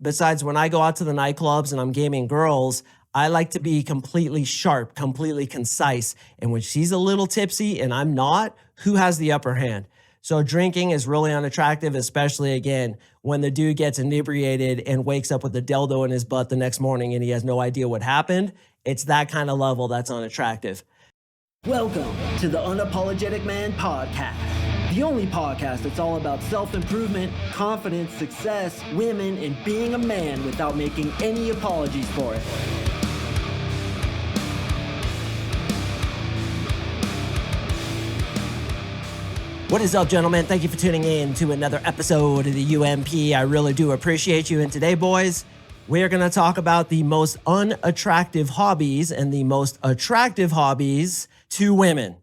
Besides, when I go out to the nightclubs and I'm gaming girls, I like to be completely sharp, completely concise. And when she's a little tipsy and I'm not, who has the upper hand? So drinking is really unattractive, especially, again, when the dude gets inebriated and wakes up with a dildo in his butt the next morning and he has no idea what happened. It's that kind of level that's unattractive. Welcome to the Unapologetic Man podcast, the only podcast that's all about self-improvement, confidence, success, women, and being a man without making any apologies for it. What is up, gentlemen? Thank you for tuning in to another episode of the UMP. I really do appreciate you. And today, boys, we are going to talk about the most unattractive hobbies and the most attractive hobbies to women.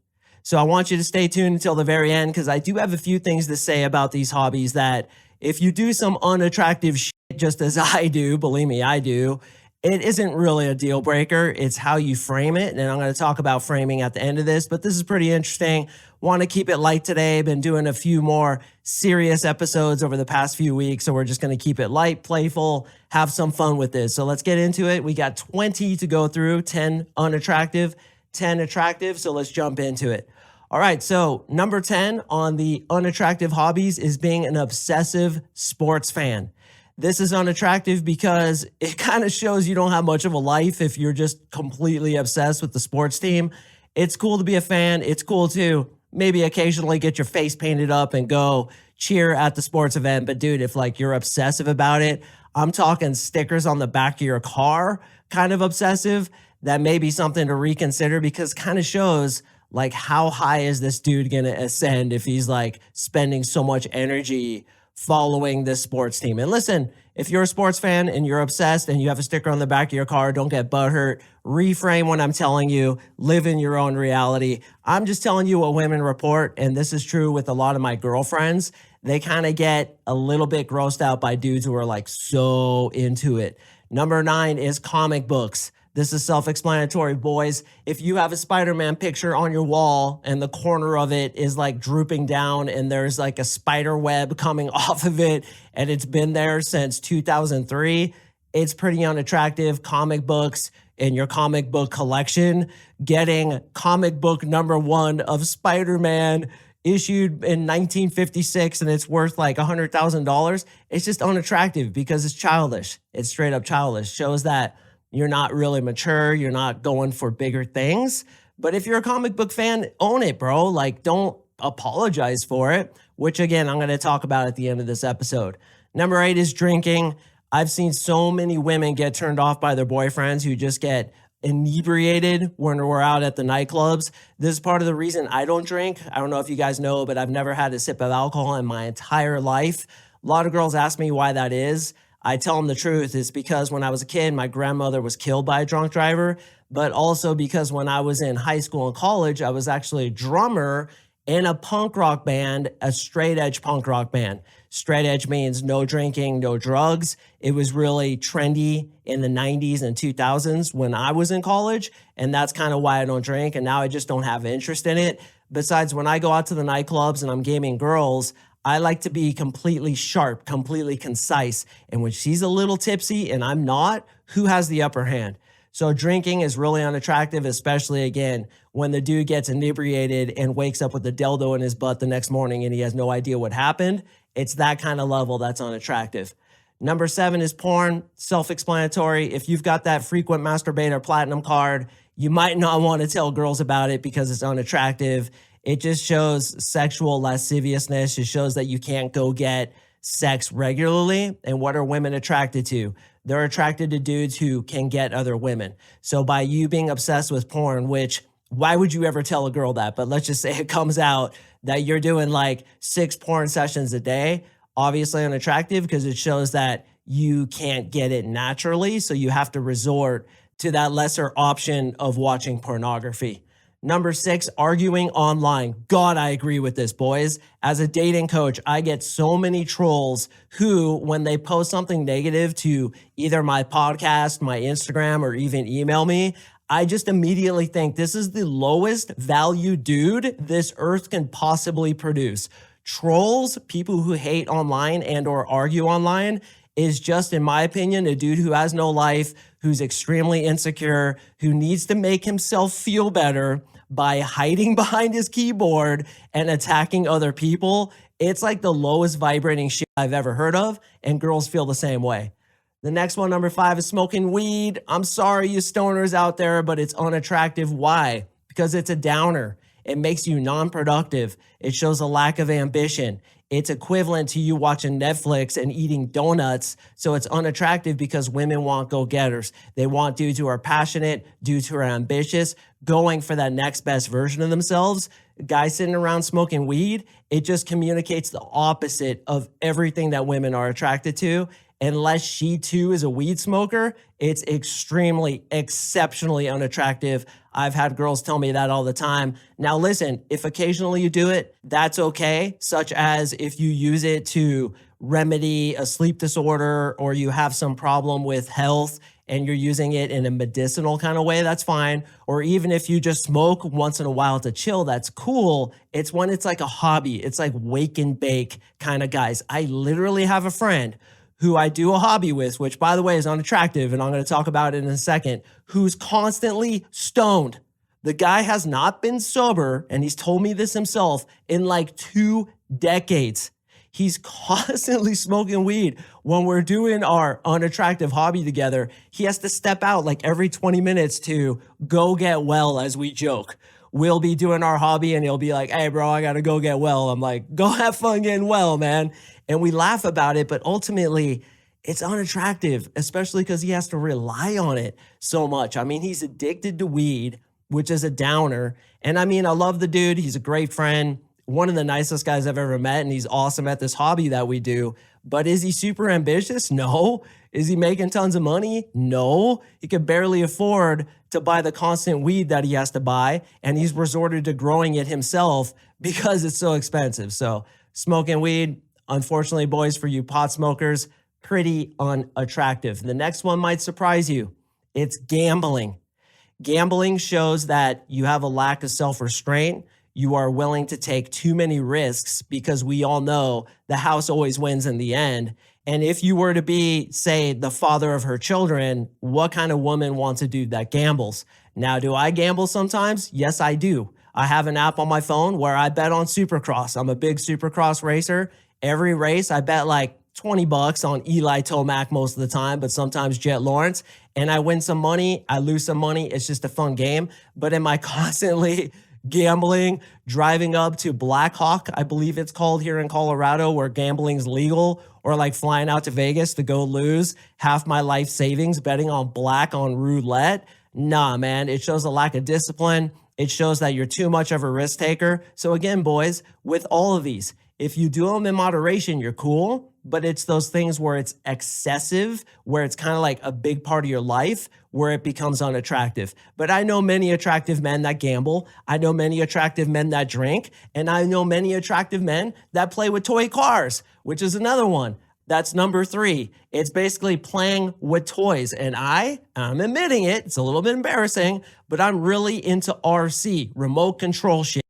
So I want you to stay tuned until the very end because I do have a few things to say about these hobbies that if you do some unattractive shit just as I do, believe me, I do, it isn't really a deal breaker. It's how you frame it. And I'm going to talk about framing at the end of this, but this is pretty interesting. Want to keep it light today. Been doing a few more serious episodes over the past few weeks. So we're just going to keep it light, playful, have some fun with this. So let's get into it. We got 20 to go through, 10 unattractive, 10 attractive. So let's jump into it. All right. So number 10 on the unattractive hobbies is being an obsessive sports fan. This is unattractive because it kind of shows you don't have much of a life if you're just completely obsessed with the sports team. It's cool to be a fan. It's cool to maybe occasionally get your face painted up and go cheer at the sports event. But dude, if like you're obsessive about it, I'm talking stickers on the back of your car, kind of obsessive, that may be something to reconsider because kind of shows like how high is this dude going to ascend if he's like spending so much energy following this sports team. And listen, if you're a sports fan and you're obsessed and you have a sticker on the back of your car, don't get butthurt. Reframe what I'm telling you. Live in your own reality. I'm just telling you what women report, and this is true with a lot of my girlfriends. They kind of get a little bit grossed out by dudes who are like so into it. Number 9 is comic books. This is self-explanatory, boys. If you have a Spider-Man picture on your wall and the corner of it is like drooping down and there's like a spider web coming off of it and it's been there since 2003, it's pretty unattractive. Comic books in your comic book collection, getting comic book number 1 of Spider-Man issued in 1956 and it's worth like $100,000, it's just unattractive because it's childish. It's straight up childish. Shows that you're not really mature. You're not going for bigger things. But if you're a comic book fan, own it, bro. Like, don't apologize for it, which again, I'm going to talk about at the end of this episode. Number 8 is drinking. I've seen so many women get turned off by their boyfriends who just get inebriated when we're out at the nightclubs. This is part of the reason I don't drink. I don't know if you guys know, but I've never had a sip of alcohol in my entire life. A lot of girls ask me why that is. I tell them the truth. It's because when I was a kid, my grandmother was killed by a drunk driver, but also because when I was in high school and college, I was actually a drummer in a punk rock band, a straight edge punk rock band. Straight edge means no drinking, no drugs. It was really trendy in the 90s and 2000s when I was in college, and that's kind of why I don't drink, and now I just don't have interest in it. Besides, when I go out to the nightclubs and I'm gaming girls, I like to be completely sharp, completely concise. And when she's a little tipsy and I'm not, who has the upper hand? So drinking is really unattractive, especially, again, when the dude gets inebriated and wakes up with a dildo in his butt the next morning and he has no idea what happened. It's that kind of level that's unattractive. Number 7 is porn, self-explanatory. If you've got that frequent masturbator platinum card, you might not want to tell girls about it because it's unattractive. It just shows sexual lasciviousness. It shows that you can't go get sex regularly. And what are women attracted to? They're attracted to dudes who can get other women. So by you being obsessed with porn, which why would you ever tell a girl that? But let's just say it comes out that you're doing like 6 porn sessions a day, obviously unattractive because it shows that you can't get it naturally. So you have to resort to that lesser option of watching pornography. Number 6, arguing online. God, I agree with this, boys. As a dating coach, I get so many trolls who, when they post something negative to either my podcast, my Instagram, or even email me, I just immediately think this is the lowest value dude this earth can possibly produce. Trolls, people who hate online and or argue online, is just, in my opinion, a dude who has no life, who's extremely insecure, who needs to make himself feel better by hiding behind his keyboard and attacking other people. It's like the lowest vibrating shit I've ever heard of, and girls feel the same way. The next one, number 5, is smoking weed. I'm sorry, you stoners out there, but it's unattractive. Why? Because it's a downer. It makes you non-productive. It shows a lack of ambition. It's equivalent to you watching Netflix and eating donuts. So it's unattractive because women want go-getters. They want dudes who are passionate, dudes who are ambitious, going for that next best version of themselves. Guys sitting around smoking weed, it just communicates the opposite of everything that women are attracted to. Unless she too is a weed smoker, it's extremely, exceptionally unattractive. I've had girls tell me that all the time. Now listen, if occasionally you do it, that's okay. Such as if you use it to remedy a sleep disorder or you have some problem with health and you're using it in a medicinal kind of way, that's fine. Or even if you just smoke once in a while to chill, that's cool. It's when it's like a hobby. It's like wake and bake kind of guys. I literally have a friend who I do a hobby with, which by the way is unattractive, and I'm going to talk about it in a second, who's constantly stoned. The guy has not been sober, and he's told me this himself, in like 2 decades. He's constantly smoking weed. When we're doing our unattractive hobby together, he has to step out like every 20 minutes to go get well, as we joke. We'll be doing our hobby and he'll be like, hey bro, I gotta go get well. I'm like, go have fun getting well, man. And we laugh about it, but ultimately it's unattractive, especially because he has to rely on it so much. I mean, he's addicted to weed, which is a downer. And I mean, I love the dude. He's a great friend, one of the nicest guys I've ever met, and he's awesome at this hobby that we do. But is he super ambitious? No. Is he making tons of money? No. He could barely afford to buy the constant weed that he has to buy, and he's resorted to growing it himself because it's so expensive. So smoking weed, unfortunately, boys, for you pot smokers, pretty unattractive. The next one might surprise you. It's gambling. Gambling shows that you have a lack of self-restraint. You are willing to take too many risks because we all know the house always wins in the end. And if you were to be, say, the father of her children, what kind of woman wants a dude that gambles? Now, do I gamble sometimes? Yes, I do. I have an app on my phone where I bet on Supercross. I'm a big Supercross racer. Every race, I bet like $20 on Eli Tomac most of the time, but sometimes Jet Lawrence. And I win some money, I lose some money. It's just a fun game. But am I constantly gambling, driving up to Black Hawk, I believe it's called here in Colorado, where gambling's legal, or like flying out to Vegas to go lose half my life savings betting on black on roulette? Nah, man, it shows a lack of discipline. It shows that you're too much of a risk taker. So again, boys, with all of these, if you do them in moderation, you're cool, but it's those things where it's excessive, where it's kind of like a big part of your life, where it becomes unattractive. But I know many attractive men that gamble. I know many attractive men that drink. And I know many attractive men that play with toy cars, which is another one. That's number 3. It's basically playing with toys. And I'm admitting it, it's a little bit embarrassing, but I'm really into RC, remote control shit.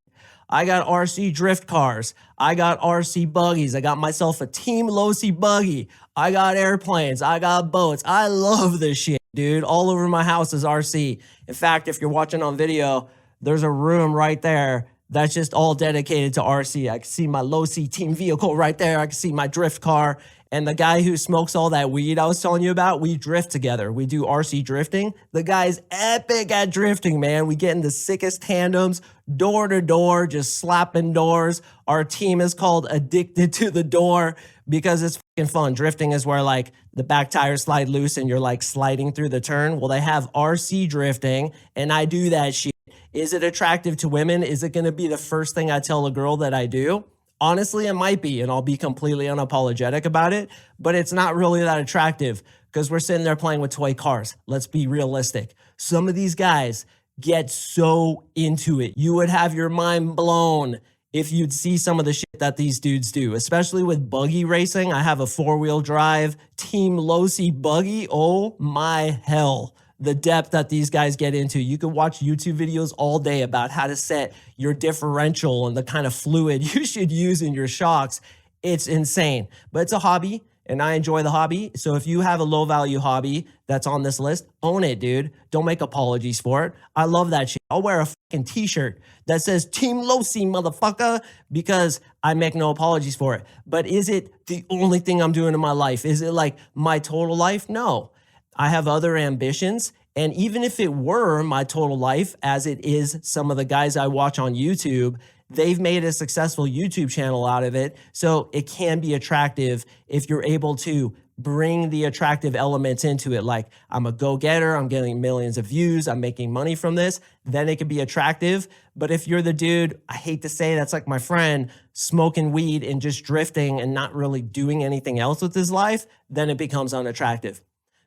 I got RC drift cars. I got RC buggies. I got myself a Team Losi buggy. I got airplanes. I got boats. I love this shit, dude. All over my house is RC. In fact, if you're watching on video, there's a room right there that's just all dedicated to RC. I can see my Losi team vehicle right there. I can see my drift car. And the guy who smokes all that weed I was telling you about, we drift together. We do RC drifting. The guy's epic at drifting, man. We get in the sickest tandems, door to door, just slapping doors. Our team is called Addicted to the Door because it's fucking fun. Drifting is where like the back tires slide loose and you're like sliding through the turn. Well, they have RC drifting and I do that shit. Is it attractive to women? Is it going to be the first thing I tell a girl that I do? Honestly, it might be, and I'll be completely unapologetic about it, but it's not really that attractive because we're sitting there playing with toy cars. Let's be realistic. Some of these guys get so into it. You would have your mind blown if you'd see some of the shit that these dudes do, especially with buggy racing. I have a 4-wheel drive Team Losi buggy. Oh my hell. The depth that these guys get into. You can watch YouTube videos all day about how to set your differential and the kind of fluid you should use in your shocks. It's insane, but it's a hobby. and I enjoy the hobby. So if you have a low value hobby that's on this list, own it, dude. Don't make apologies for it. I love that shit. I'll wear a fucking t-shirt that says Team Losi, motherfucker, because I make no apologies for it. But is it the only thing I'm doing in my life? Is it like my total life? No. I have other ambitions. And even if it were my total life, as it is some of the guys I watch on YouTube, they've made a successful YouTube channel out of it. So it can be attractive if you're able to bring the attractive elements into it. Like, I'm a go-getter, I'm getting millions of views, I'm making money from this, then it can be attractive. But if you're the dude, I hate to say that's like my friend, smoking weed and just drifting and not really doing anything else with his life, then it becomes unattractive.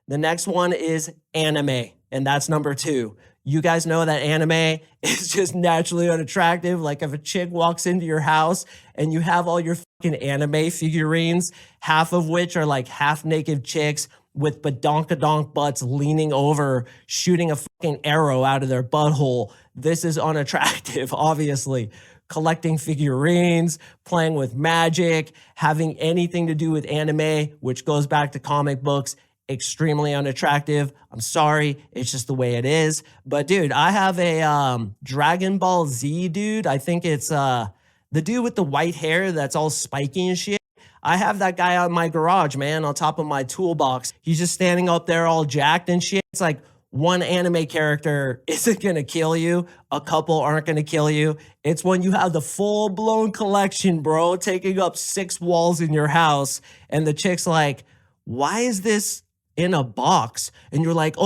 The next one is anime, and that's number 2. You guys know that anime is just naturally unattractive. Like if a chick walks into your house and you have all your fucking anime figurines, half of which are like half naked chicks with badonkadonk butts leaning over, shooting a fucking arrow out of their butthole. This is unattractive, obviously. Collecting figurines, playing with magic, having anything to do with anime, which goes back to comic books, extremely unattractive. I'm sorry, it's just the way it is. But dude, I have a Dragon Ball Z dude. I think it's the dude with the white hair that's all spiky and shit. I have that guy out in my garage, man, on top of my toolbox. He's just standing up there all jacked and shit. It's like, one anime character isn't gonna kill you. A couple aren't gonna kill you. It's when you have the full-blown collection, bro, taking up 6 walls in your house, and the chick's like, why is this in a box? And you're like,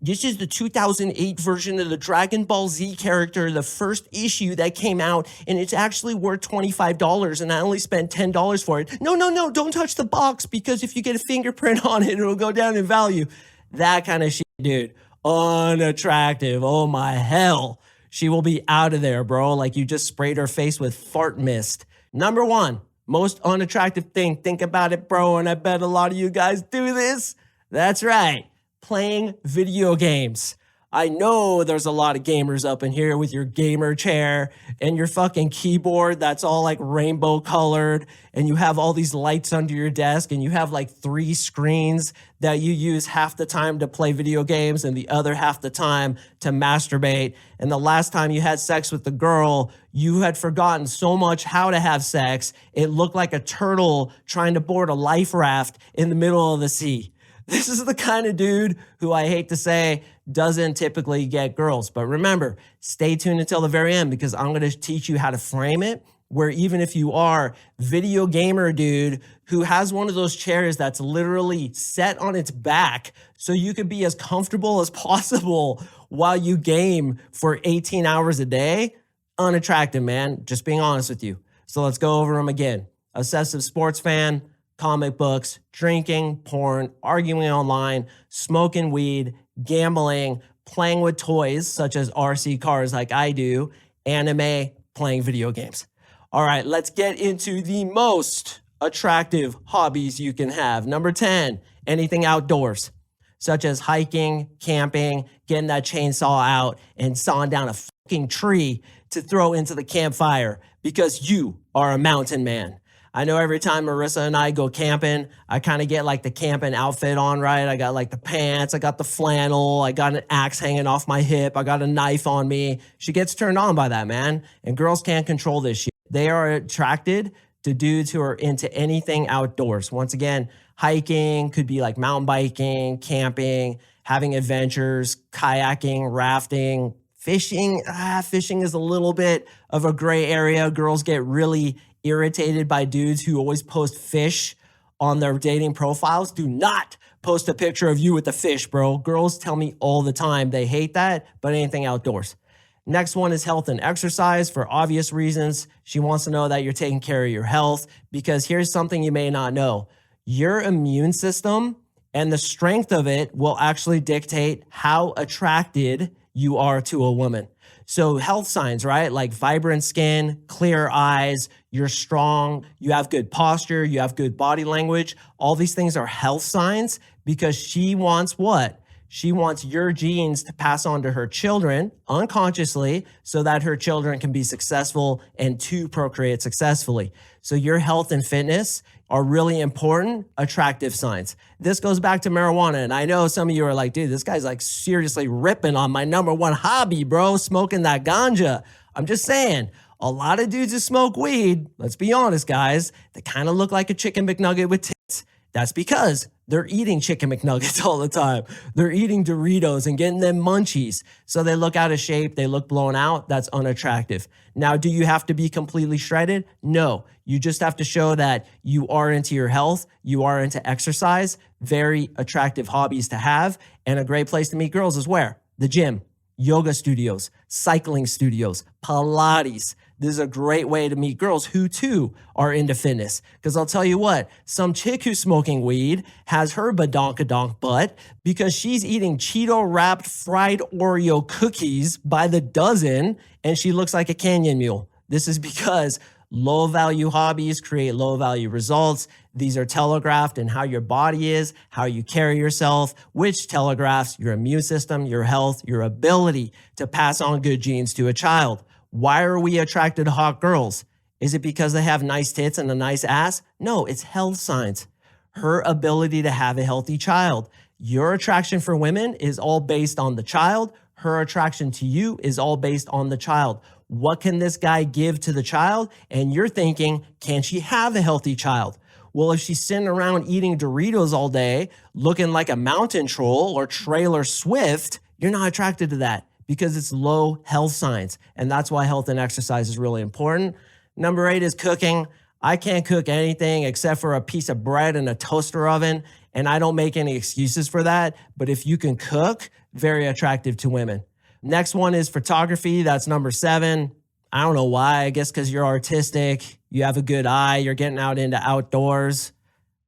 this is the 2008 version of the Dragon Ball Z character, the first issue that came out, and it's actually worth $25, and I only spent $10 for it. No, don't touch the box, because if you get a fingerprint on it, it'll go down in value. That kind of shit, dude. Unattractive. Oh my hell. She will be out of there, bro. Like you just sprayed her face with fart mist. Number 1. Most unattractive thing. Think about it, bro, and I bet a lot of you guys do this. That's right. Playing video games. I know there's a lot of gamers up in here with your gamer chair and your fucking keyboard that's all like rainbow colored, and you have all these lights under your desk, and you have like 3 screens that you use half the time to play video games and the other half the time to masturbate. And the last time you had sex with the girl, you had forgotten so much how to have sex, it looked like a turtle trying to board a life raft in the middle of the sea. This is the kind of dude who, I hate to say, doesn't typically get girls. But remember, stay tuned until the very end, because I'm going to teach you how to frame it, where even if you are video gamer dude who has one of those chairs that's literally set on its back so you could be as comfortable as possible while you game for 18 hours a day, unattractive, man. Just being honest with you. So let's go over them again. Obsessive sports fan, comic books, drinking, porn, arguing online, smoking weed, gambling, playing with toys such as RC cars like I do, anime, playing video games. All right, let's get into the most attractive hobbies you can have. Number 10, anything outdoors, such as hiking, camping, getting that chainsaw out and sawing down a fucking tree to throw into the campfire because you are a mountain man. I know every time Marissa and I go camping, I kind of get like the camping outfit on, right? I got like the pants, I got the flannel, I got an axe hanging off my hip, I got a knife on me. She gets turned on by that, man. And girls can't control this shit. They are attracted to dudes who are into anything outdoors. Once again, hiking could be like mountain biking, camping, having adventures, kayaking, rafting, fishing. Fishing is a little bit of a gray area. Girls get really irritated by dudes who always post fish on their dating profiles. Do not post a picture of you with the fish, bro. Girls tell me all the time they hate that, but anything outdoors. Next one is health and exercise for obvious reasons. She wants to know that you're taking care of your health, because here's something you may not know. Your immune system and the strength of it will actually dictate how attracted you are to a woman. So health signs, right? Like vibrant skin, clear eyes, you're strong, you have good posture, you have good body language. All these things are health signs, because she wants what? She wants your genes to pass on to her children unconsciously so that her children can be successful and to procreate successfully. So your health and fitness are really important attractive signs. This goes back to marijuana. And I know some of you are like, dude, this guy's like seriously ripping on my number one hobby, bro, smoking that ganja. I'm just saying, a lot of dudes who smoke weed, let's be honest, guys, they kind of look like a chicken McNugget with tits. That's because they're eating chicken McNuggets all the time. They're eating Doritos and getting them munchies. So they look out of shape. They look blown out. That's unattractive. Now, do you have to be completely shredded? No. You just have to show that you are into your health. You are into exercise. Very attractive hobbies to have. And a great place to meet girls is where? The gym, yoga studios, cycling studios, Pilates. This is a great way to meet girls who too are into fitness. Because I'll tell you what, some chick who's smoking weed has her badonkadonk butt because she's eating Cheeto wrapped fried Oreo cookies by the dozen and she looks like a canyon mule. This is because low value hobbies create low value results. These are telegraphed in how your body is, how you carry yourself, which telegraphs your immune system, your health, your ability to pass on good genes to a child. Why are we attracted to hot girls? Is it because they have nice tits and a nice ass? No, it's health signs. Her ability to have a healthy child. Your attraction for women is all based on the child. Her attraction to you is all based on the child. What can this guy give to the child? And you're thinking, can she have a healthy child? Well, if she's sitting around eating Doritos all day, looking like a mountain troll or Trailer Swift, you're not attracted to that because it's low health signs. And that's why health and exercise is really important. Number 8 is cooking. I can't cook anything except for a piece of bread in a toaster oven. And I don't make any excuses for that. But if you can cook, very attractive to women. Next one is photography. That's number 7. I don't know why. I guess because you're artistic, you have a good eye, you're getting out into outdoors.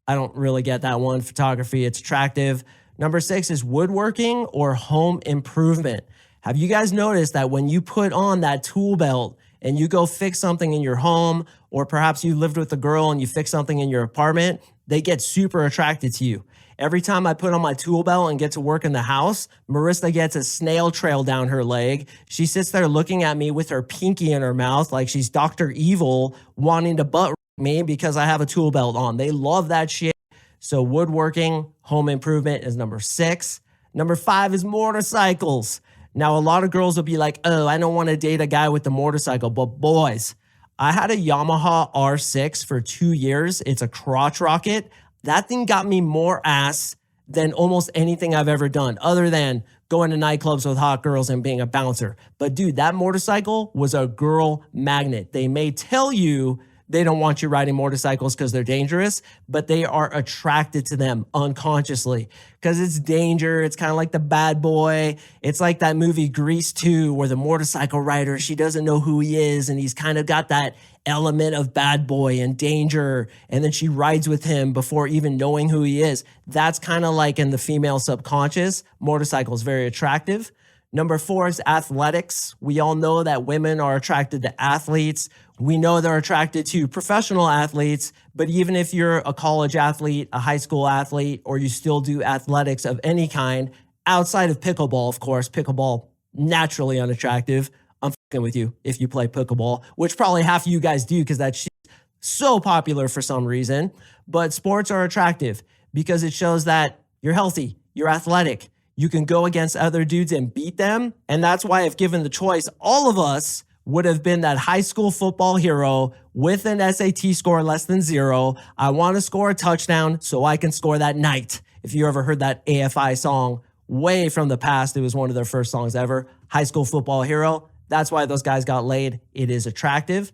I don't really get that one. Photography, it's attractive. Number 6 is woodworking or home improvement. Have you guys noticed that when you put on that tool belt and you go fix something in your home, or perhaps you lived with a girl and you fix something in your apartment, they get super attracted to you. Every time I put on my tool belt and get to work in the house, Marissa gets a snail trail down her leg. She sits there looking at me with her pinky in her mouth like she's Dr. Evil wanting to butt me because I have a tool belt on. They love that shit. So woodworking, home improvement is number 6. Number 5 is motorcycles. Now, a lot of girls will be like, oh, I don't want to date a guy with a motorcycle. But boys, I had a Yamaha R6 for 2 years. It's a crotch rocket. That thing got me more ass than almost anything I've ever done, other than going to nightclubs with hot girls and being a bouncer. But dude, that motorcycle was a girl magnet. They may tell you they don't want you riding motorcycles because they're dangerous, but they are attracted to them unconsciously because it's danger. It's kind of like the bad boy. It's like that movie Grease 2 where the motorcycle rider, she doesn't know who he is. And he's kind of got that element of bad boy and danger. And then she rides with him before even knowing who he is. That's kind of like in the female subconscious. Motorcycle is very attractive. Number 4 is athletics. We all know that women are attracted to athletes. We know they're attracted to professional athletes, but even if you're a college athlete, a high school athlete, or you still do athletics of any kind, outside of pickleball, of course, pickleball, naturally unattractive. I'm fucking with you if you play pickleball, which probably half of you guys do because that shit's so popular for some reason. But sports are attractive because it shows that you're healthy, you're athletic, you can go against other dudes and beat them. And that's why if given the choice, all of us would have been that high school football hero with an SAT score less than 0. I want to score a touchdown so I can score that night. If you ever heard that AFI song way from the past, it was one of their first songs ever. High school football hero. That's why those guys got laid. It is attractive.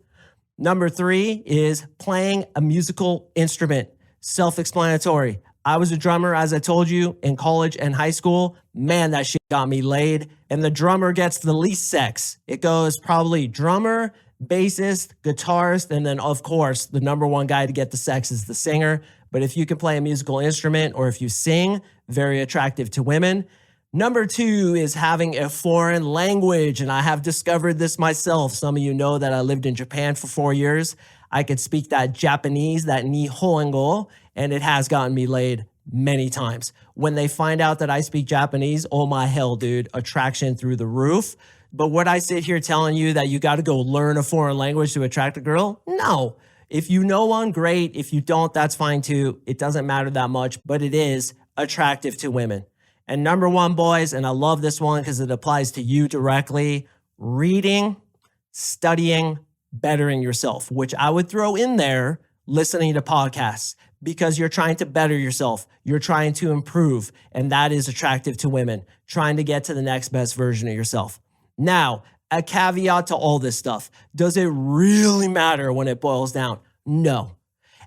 Number 3 is playing a musical instrument. Self-explanatory. I was a drummer, as I told you, in college and high school. Man, that shit got me laid. And the drummer gets the least sex. It goes probably drummer, bassist, guitarist, and then, of course, the number one guy to get the sex is the singer. But if you can play a musical instrument or if you sing, very attractive to women. Number 2 is having a foreign language, and I have discovered this myself. Some of you know that I lived in Japan for 4 years. I could speak that Japanese, that Nihongo, and it has gotten me laid many times. When they find out that I speak Japanese, oh my hell, dude, attraction through the roof. But would I sit here telling you that you got to go learn a foreign language to attract a girl? No. If you know one, great. If you don't, that's fine too. It doesn't matter that much, but it is attractive to women. And number one, boys, and I love this one because it applies to you directly, reading, studying, bettering yourself, which I would throw in there, listening to podcasts, because you're trying to better yourself. You're trying to improve, and that is attractive to women, trying to get to the next best version of yourself. Now, a caveat to all this stuff. Does it really matter when it boils down? No.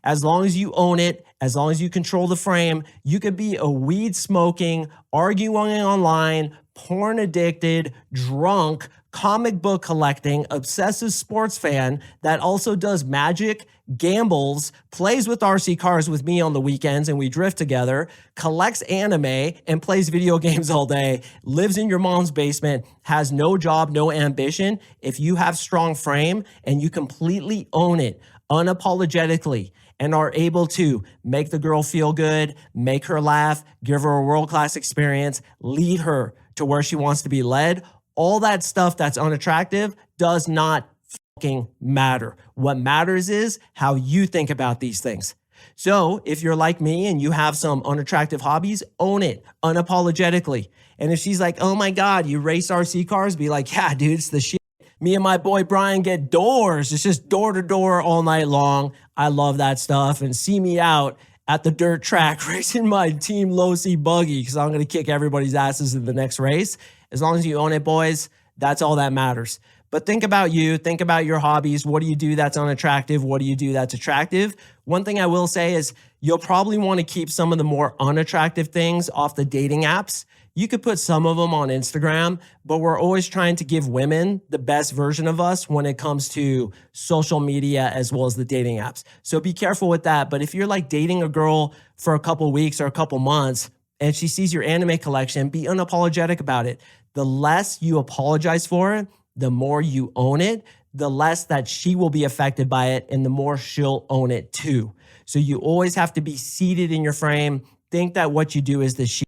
As long as you own it, as long as you control the frame, you could be a weed smoking, arguing online, porn addicted, drunk, comic book collecting, obsessive sports fan that also does magic, gambles, plays with RC cars with me on the weekends and we drift together, collects anime and plays video games all day, lives in your mom's basement, has no job, no ambition. If you have strong frame and you completely own it unapologetically and are able to make the girl feel good, make her laugh, give her a world-class experience, lead her to where she wants to be led, all that stuff that's unattractive does not fucking matter. What matters is how you think about these things. So if you're like me and you have some unattractive hobbies, own it unapologetically. And if she's like, oh my God, you race RC cars, be like, yeah, dude, it's the shit. Me and my boy Brian get doors. It's just door to door all night long. I love that stuff. And see me out at the dirt track racing my Team Low C buggy because I'm going to kick everybody's asses in the next race. As long as you own it, boys, that's all that matters. But think about you. Think about your hobbies. What do you do that's unattractive? What do you do that's attractive? One thing I will say is you'll probably want to keep some of the more unattractive things off the dating apps. You could put some of them on Instagram, but we're always trying to give women the best version of us when it comes to social media as well as the dating apps. So be careful with that. But if you're like dating a girl for a couple weeks or a couple months and she sees your anime collection, be unapologetic about it. The less you apologize for it, the more you own it, the less that she will be affected by it and the more she'll own it too. So you always have to be seated in your frame. Think that what you do is the shit.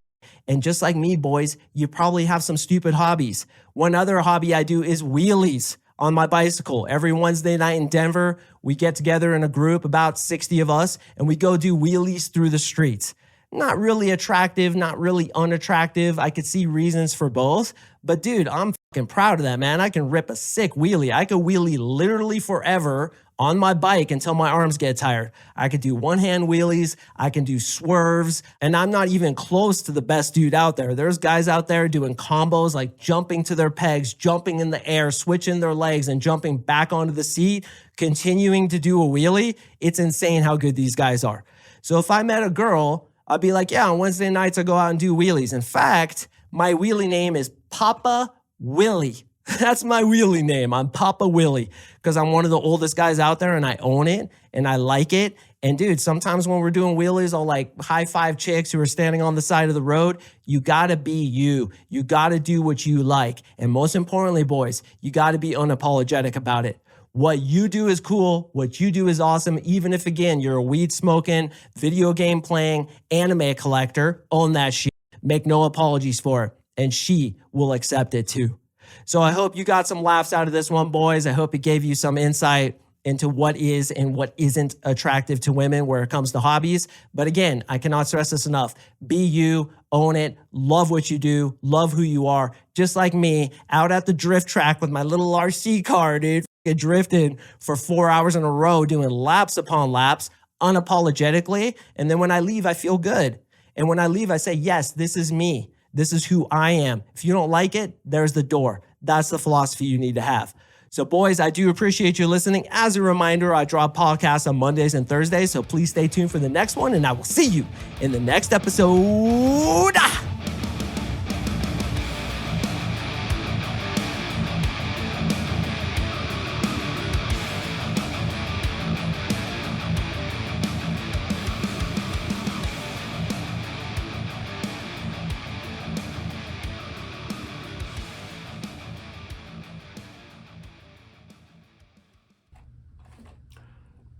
And just like me, boys, you probably have some stupid hobbies. One other hobby I do is wheelies on my bicycle. Every Wednesday night in Denver, we get together in a group, about 60 of us, and we go do wheelies through the streets. Not really attractive, not really unattractive. I could see reasons for both. But dude, I'm fucking proud of that, man. I can rip a sick wheelie. I could wheelie literally forever on my bike until my arms get tired. I could do one-hand wheelies. I can do swerves. And I'm not even close to the best dude out there. There's guys out there doing combos like jumping to their pegs, jumping in the air, switching their legs and jumping back onto the seat, continuing to do a wheelie. It's insane how good these guys are. So if I met a girl, I'd be like, yeah, on Wednesday nights, I go out and do wheelies. In fact, my wheelie name is Papa Willie. That's my wheelie name. I'm Papa Willie because I'm one of the oldest guys out there and I own it and I like it. And dude, sometimes when we're doing wheelies, I'll like high five chicks who are standing on the side of the road. You gotta be you. You gotta do what you like. And most importantly, boys, you gotta be unapologetic about it. What you do is cool. What you do is awesome. Even if, again, you're a weed smoking, video game playing, anime collector, own that shit. Make no apologies for it. And she will accept it too. So I hope you got some laughs out of this one, boys. I hope it gave you some insight into what is and what isn't attractive to women where it comes to hobbies. But again, I cannot stress this enough. Be you, own it, love what you do, love who you are. Just like me, out at the drift track with my little RC car, dude, drifting for 4 hours in a row, doing laps upon laps, unapologetically. And then when I leave, I feel good. And when I leave, I say, yes, this is me. This is who I am. If you don't like it, there's the door. That's the philosophy you need to have. So boys, I do appreciate you listening. As a reminder, I drop podcasts on Mondays and Thursdays, so please stay tuned for the next one, and I will see you in the next episode.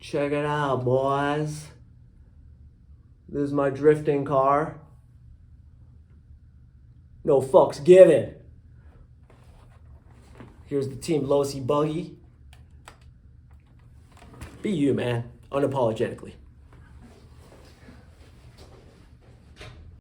Check it out, boys. This is my drifting car. No fucks given. Here's the Team Losi buggy. Be you, man. Unapologetically.